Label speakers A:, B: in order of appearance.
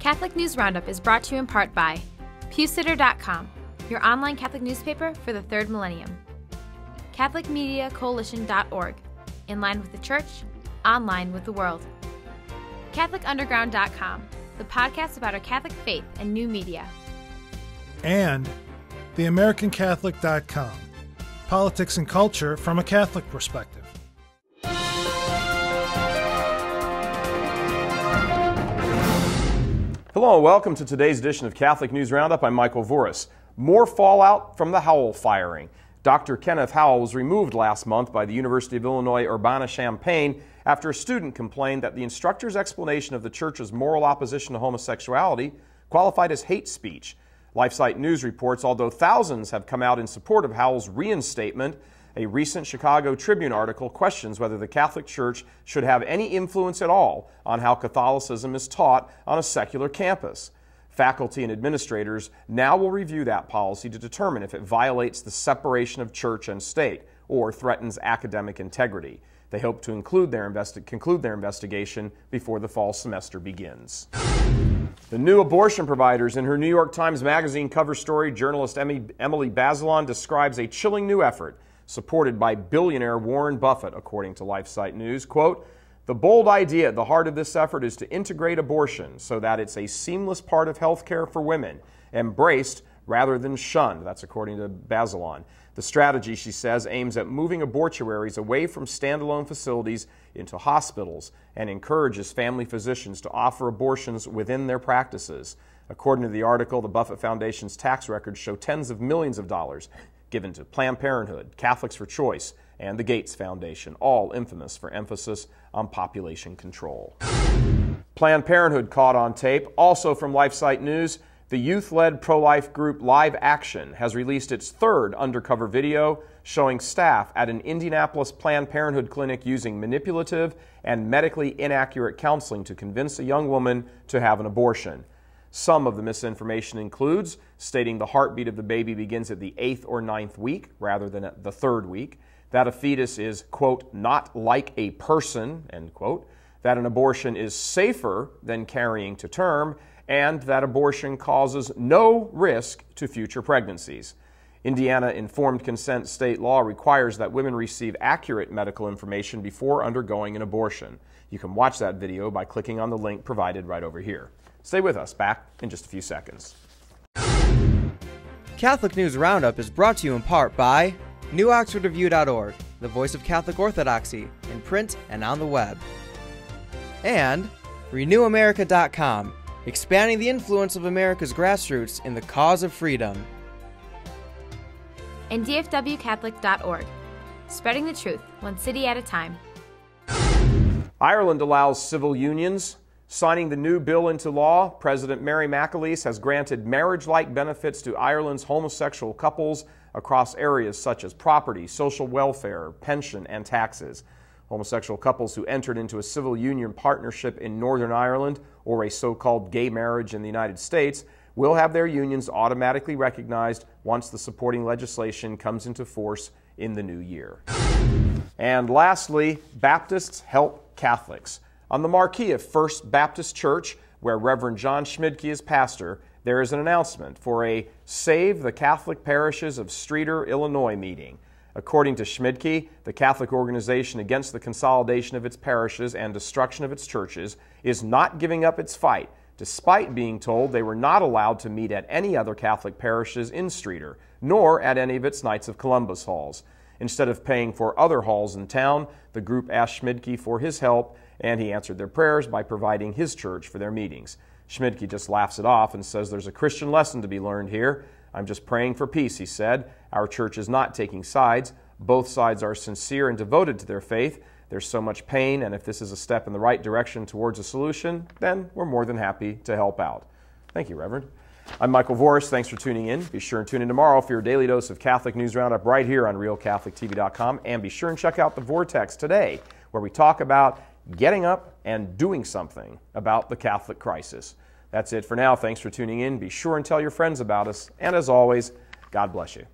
A: Catholic News Roundup is brought to you in part by PewSitter.com, your online Catholic newspaper for the third millennium. CatholicMediaCoalition.org, in line with the Church, online with the world. CatholicUnderground.com, the podcast about our Catholic faith and new media.
B: And TheAmericanCatholic.com, politics and culture from a Catholic perspective.
C: Hello and welcome to today's edition of Catholic News Roundup. I'm Michael Voris. More fallout from the Howell firing. Dr. Kenneth Howell was removed last month by the University of Illinois Urbana-Champaign after a student complained that the instructor's explanation of the church's moral opposition to homosexuality qualified as hate speech. LifeSite News reports, although thousands have come out in support of Howell's reinstatement, a recent Chicago Tribune article questions whether the Catholic Church should have any influence at all on how Catholicism is taught on a secular campus. Faculty and administrators now will review that policy to determine if it violates the separation of church and state or threatens academic integrity. They hope to conclude their investigation before the fall semester begins. The new abortion providers. In her New York Times Magazine cover story, journalist Emily Bazelon describes a chilling new effort supported by billionaire Warren Buffett, according to LifeSite News. Quote, "The bold idea at the heart of this effort is to integrate abortion so that it's a seamless part of health care for women, embraced rather than shunned." That's according to Bazelon. The strategy, she says, aims at moving abortuaries away from standalone facilities into hospitals and encourages family physicians to offer abortions within their practices. According to the article, the Buffett Foundation's tax records show tens of millions of dollars given to Planned Parenthood, Catholics for Choice, and the Gates Foundation, all infamous for emphasis on population control. Planned Parenthood caught on tape. Also from LifeSite News, the youth-led pro-life group Live Action has released its third undercover video showing staff at an Indianapolis Planned Parenthood clinic using manipulative and medically inaccurate counseling to convince a young woman to have an abortion. Some of the misinformation includes stating the heartbeat of the baby begins at the 8th or 9th week rather than at the 3rd week, that a fetus is, quote, not like a person, end quote, that an abortion is safer than carrying to term, and that abortion causes no risk to future pregnancies. Indiana informed consent state law requires that women receive accurate medical information before undergoing an abortion. You can watch that video by clicking on the link provided right over here. Stay with us, back in just a few seconds.
D: Catholic News Roundup is brought to you in part by NewOxfordReview.org, the voice of Catholic Orthodoxy, in print and on the web. And RenewAmerica.com, expanding the influence of America's grassroots in the cause of freedom.
A: And DFWCatholic.org, spreading the truth one city at a time.
C: Ireland allows civil unions. Signing the new bill into law, President Mary McAleese has granted marriage-like benefits to Ireland's homosexual couples across areas such as property, social welfare, pension, and taxes. Homosexual couples who entered into a civil union partnership in Northern Ireland or a so-called gay marriage in the United States will have their unions automatically recognized once the supporting legislation comes into force in the new year. And lastly, Baptists help Catholics. On the marquee of First Baptist Church, where Reverend John Schmidtke is pastor, there is an announcement for a Save the Catholic Parishes of Streator, Illinois meeting. According to Schmidtke, the Catholic organization against the consolidation of its parishes and destruction of its churches is not giving up its fight, despite being told they were not allowed to meet at any other Catholic parishes in Streator, nor at any of its Knights of Columbus halls. Instead of paying for other halls in town, the group asked Schmidtke for his help, and he answered their prayers by providing his church for their meetings. Schmidtke just laughs it off and says there's a Christian lesson to be learned here. "I'm just praying for peace," he said. "Our church is not taking sides. Both sides are sincere and devoted to their faith. There's so much pain, and if this is a step in the right direction towards a solution, then we're more than happy to help out." Thank you, Reverend. I'm Michael Voris. Thanks for tuning in. Be sure and tune in tomorrow for your daily dose of Catholic News Roundup right here on RealCatholicTV.com. And be sure and check out The Vortex today, where we talk about getting up and doing something about the Catholic crisis. That's it for now. Thanks for tuning in. Be sure and tell your friends about us. And as always, God bless you.